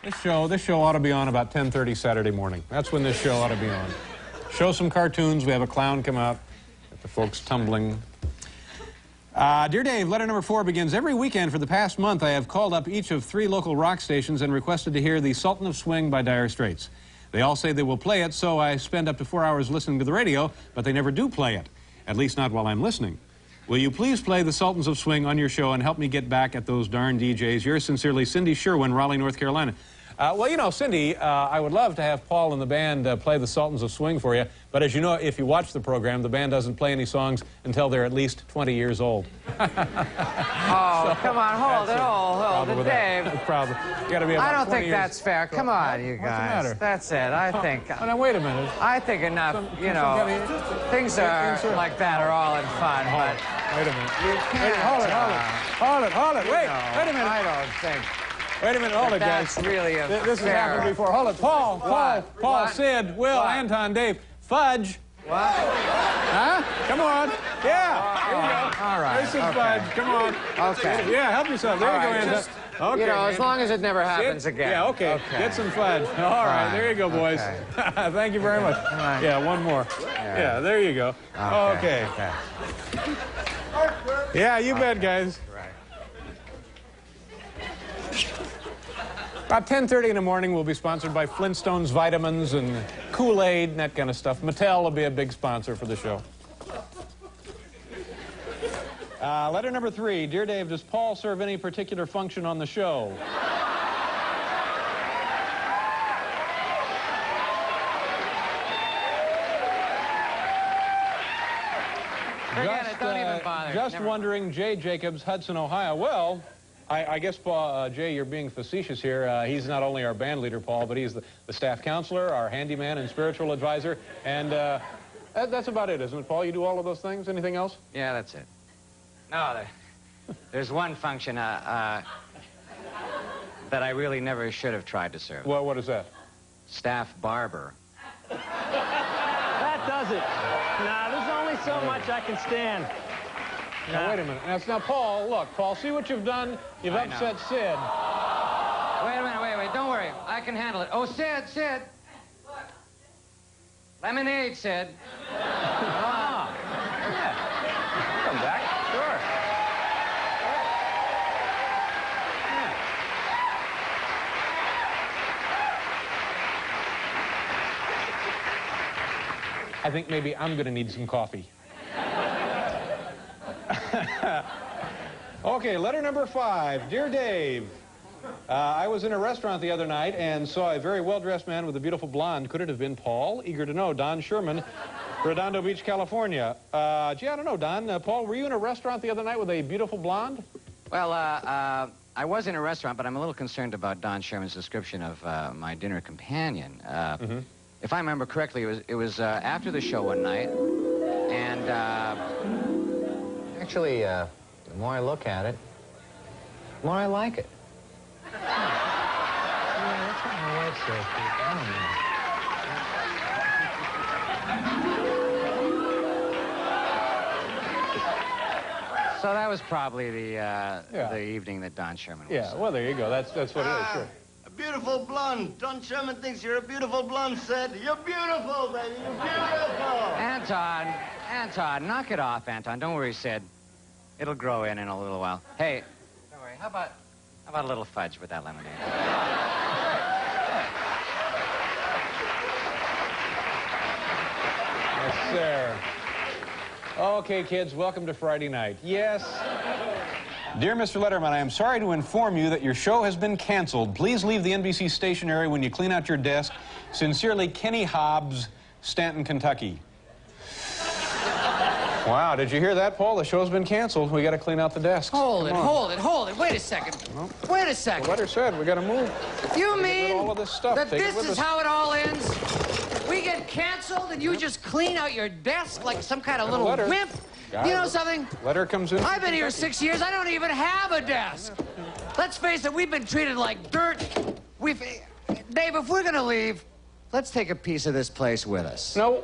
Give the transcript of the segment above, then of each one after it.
This show ought to be on about 10:30 Saturday morning. That's when this show ought to be on. Show some cartoons. We have a clown come out. Get the folks tumbling. Dear Dave, letter number 4 begins. Every weekend for the past month, I have called up each of 3 local rock stations and requested to hear the Sultan of Swing by Dire Straits. They all say they will play it, so I spend up to 4 hours listening to the radio, but they never do play it, at least not while I'm listening. Will you please play the Sultans of Swing on your show and help me get back at those darn DJs? Yours sincerely, Cindy Sherwin, Raleigh, North Carolina. Well, you know, Cindy, I would love to have Paul and the band play the Sultans of Swing for you, but as you know, if you watch the program, the band doesn't play any songs until they're at least 20 years old. Oh, come on, hold it, Dave. That's problem. You got to be about I don't 20 think years. That's fair. Come on, you What's the guys. matter? That's it. I think. Oh, now, wait a minute. I think enough, things are like that are all in fun, but... Wait a minute. You can't. Hold it. Wait a minute. I don't think... Wait a minute, hold it, guys. That's really a This has happened before. Hold it. Paul, What? Sid, Will, Anton, Dave, Fudge. What? Huh? Come on. Yeah. Here we go. All right. There's some Fudge. Come on. Okay. Yeah, help yourself. There you go, Anton. Okay. You know, as long as it never happens again. Yeah, okay. Get some Fudge. All right. There you go, boys. Okay. Thank you very much. Yeah, one more. Yeah, there you go. Okay. Yeah, you bet, guys. About 10:30 in the morning, we'll be sponsored by Flintstones vitamins and Kool-Aid and that kind of stuff. Mattel will be a big sponsor for the show. Letter number 3. Dear Dave, does Paul serve any particular function on the show? Forget it. Don't even bother. Just wondering, Jay Jacobs, Hudson, Ohio. Well, I guess, Paul, Jay, you're being facetious here. He's not only our band leader, Paul, but he's the staff counselor, our handyman and spiritual advisor. And that's about it, isn't it, Paul? You do all of those things? Anything else? Yeah, that's it. No, there's one function that I really never should have tried to serve. Well, what is that? Staff barber. That does it. Nah, there's only so much I can stand. Now, wait a minute. Now, Paul, look, Paul, see what you've done? You've upset Sid. Wait a minute, wait. Don't worry. I can handle it. Oh, Sid. What? Lemonade, Sid. Yeah. Come back. Sure. I think maybe I'm going to need some coffee. Okay, letter number 5. Dear Dave, I was in a restaurant the other night and saw a very well-dressed man with a beautiful blonde. Could it have been Paul? Eager to know. Don Sherman, Redondo Beach, California. Gee, I don't know, Don. Paul, were you in a restaurant the other night with a beautiful blonde? Well, I was in a restaurant, but I'm a little concerned about Don Sherman's description of my dinner companion. If I remember correctly, it was after the show one night, and actually, the more I look at it, the more I like it. Yeah, that's what my wife says. So that was probably the evening that Don Sherman was. Yeah, well, there you go. That's what it is, sure. A beautiful blonde. Don Sherman thinks you're a beautiful blonde, Sid. You're beautiful, baby. You're beautiful. Anton, knock it off, Anton. Don't worry, Sid. It'll grow in a little while. Hey, don't worry. How about a little fudge with that lemonade? Yes, sir. Okay, kids, welcome to Friday night. Yes. Dear Mr. Letterman, I am sorry to inform you that your show has been canceled. Please leave the NBC stationery when you clean out your desk. Sincerely, Kenny Hobbs, Stanton, Kentucky. Wow, did you hear that, Paul? The show's been canceled. We got to clean out the desks. Hold it. Wait a second. Wait a second. The letter said we got to move. You mean all of this stuff. that this is how it all ends? We get canceled and you just clean out your desk like some kind of little wimp? You know something? Letter comes in. I've been here 6 years. I don't even have a desk. Let's face it, we've been treated like dirt. Dave, if we're going to leave, let's take a piece of this place with us. No,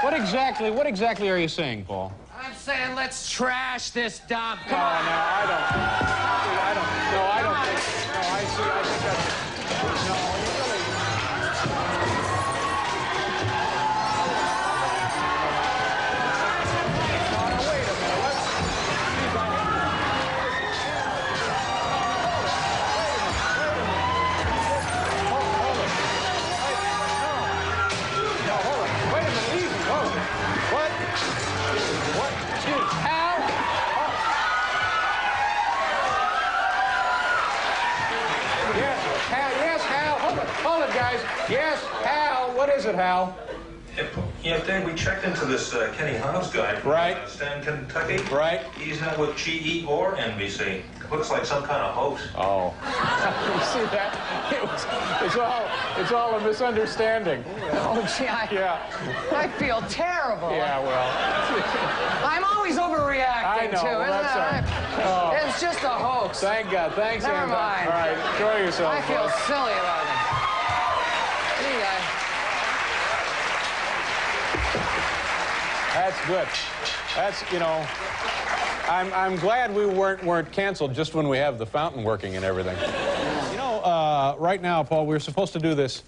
what exactly are you saying, Paul? I'm saying let's trash this dump. Come No, on. I don't. guys. Yes, Hal. What is it, Hal? Yeah, Dave, we checked into this Kenny Hobbs guy from Stanton, Kentucky. Right. He's not with GE or NBC. Looks like some kind of hoax. Oh. You see that? It's all a misunderstanding. Oh, gee, I feel terrible. Yeah, well. I'm always overreacting, I know. too, Well, isn't that's it? all right. It's just a hoax. Thank God. Thanks, Never Anton. mind. All right, enjoy yourself. I feel folks. silly about it. Gee, That's good. That's, you know, I'm glad we weren't canceled just when we have the fountain working and everything. You know, right now, Paul, we're supposed to do this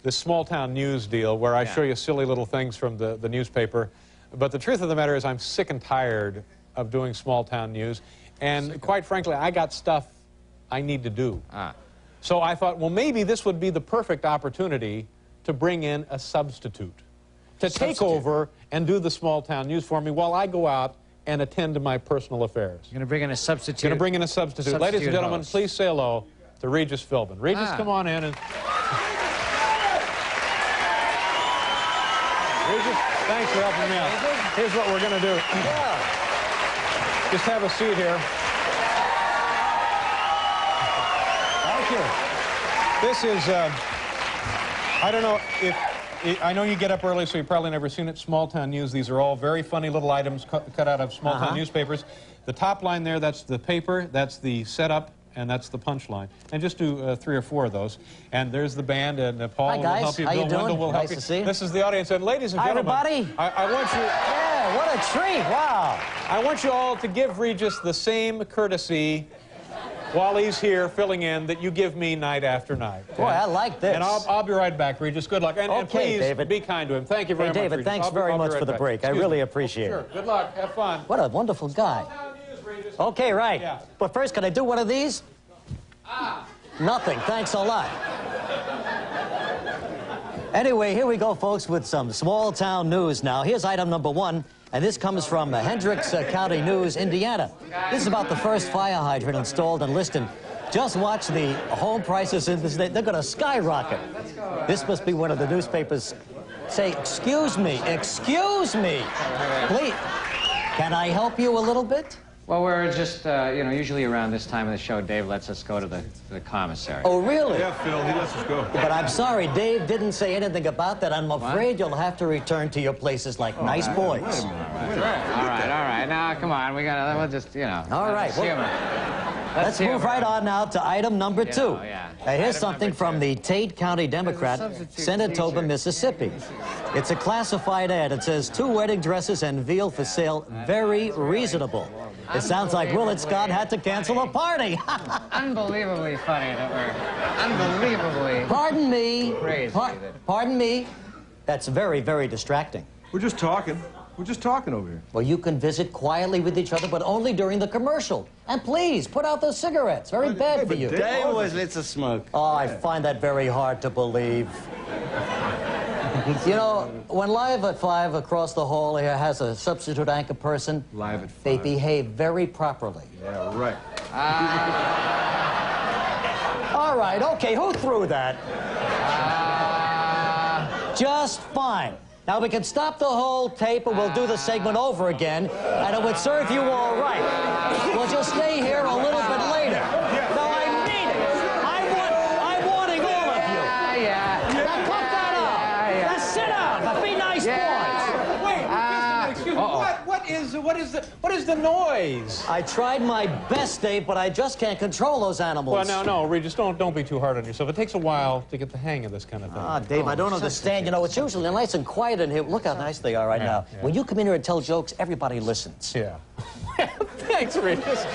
small town news deal where I show you silly little things from the newspaper. But the truth of the matter is I'm sick and tired of doing small town news. And quite frankly, I got stuff I need to do. So I thought, well, maybe this would be the perfect opportunity to bring in a substitute to take over and do the small town news for me while I go out and attend to my personal affairs. You're going to bring in a substitute? Going to bring in a substitute. Ladies and gentlemen, host. please say hello to Regis Philbin. Regis, come on in. And Regis, thanks for helping me out. Here's what we're going to do. Just have a seat here. Thank you. This is, I don't know if, I know you get up early, so you've probably never seen it. Small town news. These are all very funny little items cut out of small town newspapers. The top line there, that's the paper, that's the setup, and that's the punchline. And just do 3 or 4 of those. And there's the band, and Paul will help you. How Bill you doing? Wendell will help you. Nice to see you. This is the audience. And ladies and gentlemen, everybody. I want you... Yeah, what a treat. Wow. I want you all to give Regis the same courtesy while he's here filling in that you give me night after night. Boy, I like this. And I'll be right back, Regis. Good luck. And Okay, please David. be kind to him. Thank you very much, David, Regis. thanks I'll very be much right for the back. break. I Excuse really me. appreciate Sure. it. Good luck. Have fun. What a wonderful guy. Okay, right. Yeah. But first, can I do one of these? Nothing. Thanks a lot. Anyway, here we go, folks, with some small-town news now. Here's item number 1, and this comes from Hendricks County News, Indiana. This is about the first fire hydrant installed in Liston. Just watch the home prices in this. They're going to skyrocket. This must be one of the newspapers. Say, excuse me, please. Can I help you a little bit? Well, we're just, you know, usually around this time of the show, Dave lets us go to the commissary. Oh, really? Yeah, Phil, he lets us go. But I'm sorry, Dave didn't say anything about that. I'm afraid you'll have to return to your places like nice boys. All right. Now, come on. We'll just, you know. All right. Let's humor. move right on now to item number 2. yeah. Now, here's Item something number from 2. the Tate County Democrat, Senatoba, Mississippi. It's a classified ad. It says, 2 wedding dresses and veal for sale, very reasonable. It sounds like Willard Scott had to cancel a party. Unbelievably funny that we're unbelievably Pardon me. crazy. Pardon me. That's very, very distracting. We're just talking. We're just talking over here. Well, you can visit quietly with each other, but only during the commercial. And please, put out those cigarettes. Very bad for you. Dave always lets us smoke. Oh, I find that very hard to believe. You know, when Live at 5 across the hall here has a substitute anchor person, Live at 5. they behave very properly. Yeah, right. All right, okay, who threw that? Just fine. Now, we can stop the whole tape and we'll do the segment over again, and it would serve you all right. We'll just stay here a little bit later. No, I mean it. I'm wanting all of you. Now, cut that out. Now, sit down. Now, be nice boys. Wait, excuse me. What is the noise? I tried my best, Dave, but I just can't control those animals. Well, no, Regis, don't be too hard on yourself. It takes a while to get the hang of this kind of thing. Ah, Dave, I don't understand. You know, it's usually nice and quiet in here. Look how nice they are right now. yeah. When you come in here and tell jokes, everybody listens. Yeah. Thanks, Regis.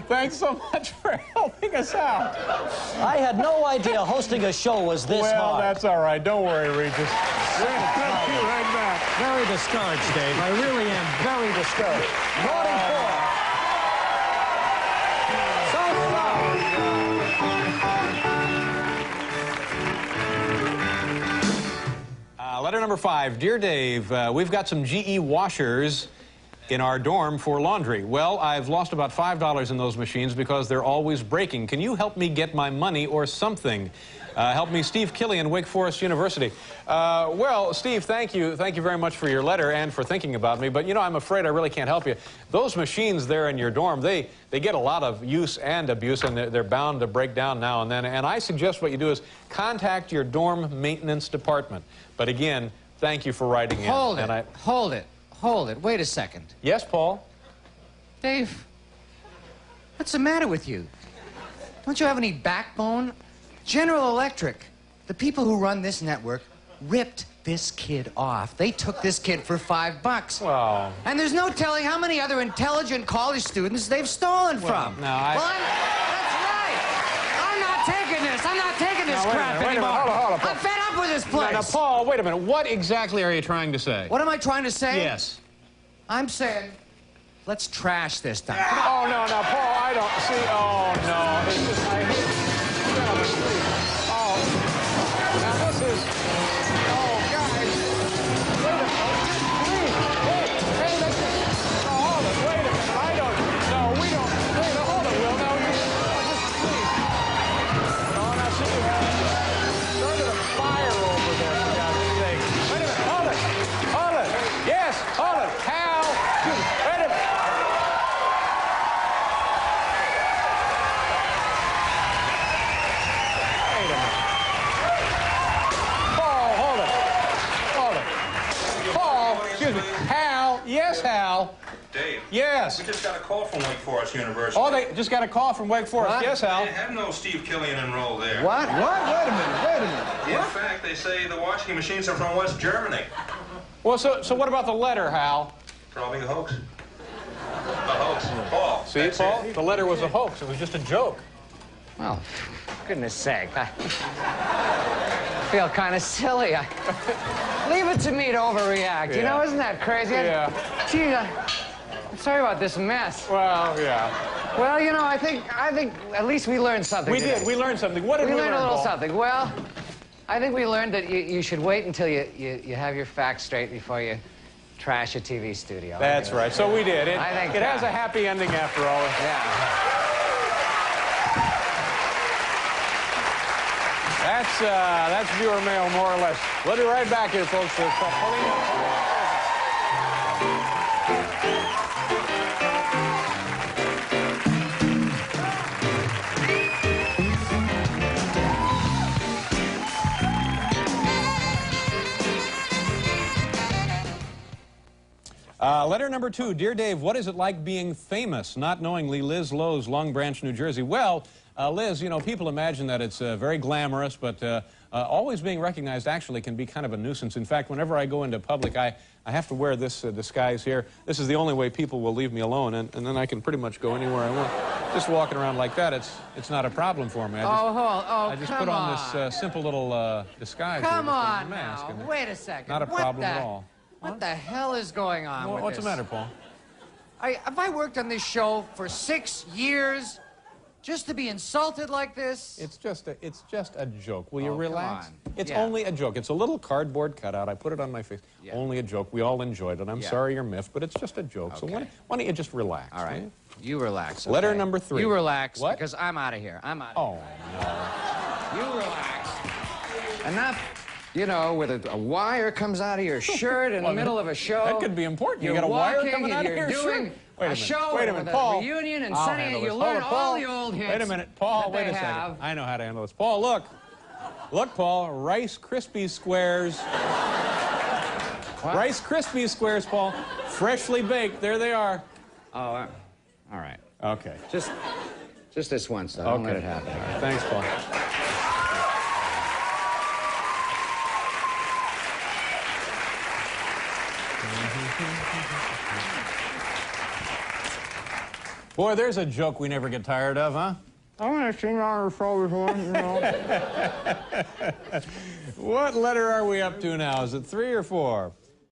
Thanks so much for helping us out. I had no idea hosting a show was this Well, hard. that's all right. Don't worry, Regis. We'll be right back. Very discouraged, Dave. I really am very discouraged. Morning call. So slow. Letter number 5. Dear Dave, we've got some GE washers in our dorm for laundry. Well, I've lost about $5 in those machines because they're always breaking. Can you help me get my money or something? Help me, Steve Killian, Wake Forest University. Well, Steve, thank you. Thank you very much for your letter and for thinking about me. But, you know, I'm afraid I really can't help you. Those machines there in your dorm, they get a lot of use and abuse, and they're bound to break down now and then. And I suggest what you do is contact your dorm maintenance department. But again, thank you for writing in. Hold it. Wait a second. Yes, Paul? Dave, what's the matter with you? Don't you have any backbone? General Electric, the people who run this network, ripped this kid off. They took this kid for $5. Well... And there's no telling how many other intelligent college students they've stolen from. No, that's right. I'm not taking this. I'm not taking this crap anymore. Hold on, Paul. I'm fed up with this place. Now, Paul, wait a minute. What exactly are you trying to say? What am I trying to say? Yes. I'm saying, let's trash this time. Oh, no, Paul, I don't see. Oh, no. It's just, I hate it. Gentlemen, please. Oh, now this is. Oh, guys. Wait a minute. Please. Hey, let's just. No, hold it. Wait a minute. I don't. No, we don't. Wait, hold it, Will. Now, just please. Oh, now, see, you started a fire over there, for God's sake. Wait a minute. Hold it. Hold it. Yes, hold it. Hal. Wait a minute. Excuse me. Hal. Yes, Hal. Dave. Yes. We just got a call from Wake Forest University. Oh, they just got a call from Wake Forest. What? Yes, Hal. They have no Steve Killian enrolled there. What? What? Wait a minute. In fact, they say the washing machines are from West Germany. Well, so what about the letter, Hal? Probably a hoax. A hoax. Paul. See, Paul? The letter was a hoax. It was just a joke. Well, for goodness sake, I feel kind of silly. Leave it to me to overreact. Yeah. You know, isn't that crazy? Yeah. Gee, I'm sorry about this mess. Well, yeah. Well, you know, I think at least we learned something We today. did. We learned something. What did we learn, learned a little Paul? something. Well, I think we learned that you should wait until you have your facts straight before you trash a TV studio. That's right. So we did. It has that. a happy ending after all. Yeah. That's viewer mail, more or less. We'll be right back here, folks. Letter number 2. Dear Dave, what is it like being famous? Not knowingly, Liz Lowe's, Long Branch, New Jersey. Well, Liz, you know, people imagine that it's very glamorous, but always being recognized actually can be kind of a nuisance. In fact, whenever I go into public, I have to wear this disguise here. This is the only way people will leave me alone, and then I can pretty much go anywhere I want. Just walking around like that, it's not a problem for me. I just put on this simple little disguise here, Come on mask, now. and Wait a second. not a problem at all. What the hell is going on with What's this? the matter, Paul? Have I worked on this show for 6 years just to be insulted like this? It's just a joke. Will you relax? Come on. It's Yeah. only a joke. It's a little cardboard cutout. I put it on my face. Yeah. Only a joke. We all enjoyed it. I'm Yeah. sorry you're miffed, but it's just a joke. So Okay. why don't you just relax? All right. will You relax. Letter okay? number 3. You relax. What? Because I'm out of here. I'm out of Oh, no. here. You relax. Enough. You know, with a wire comes out of your shirt in the middle of a show. That could be important. You're You got a wire walking coming out and of your you're shirt? doing Wait a a minute. show Wait a with minute, Paul. a reunion, and I'll Sonny, handle you this. learn Hold it, all Paul. the old hits. Wait a minute, Paul. that Wait they a second. have. I know how to handle this. Paul, look. Look, Paul. Rice Krispie squares. What? Rice Krispie squares, Paul. Freshly baked. There they are. Oh, all right. Okay. Just this once, though. Don't let it happen. All right. Thanks, Paul. Boy, there's a joke we never get tired of, huh? I want to sing on the show before, you know. What letter are we up to now? Is it 3 or 4?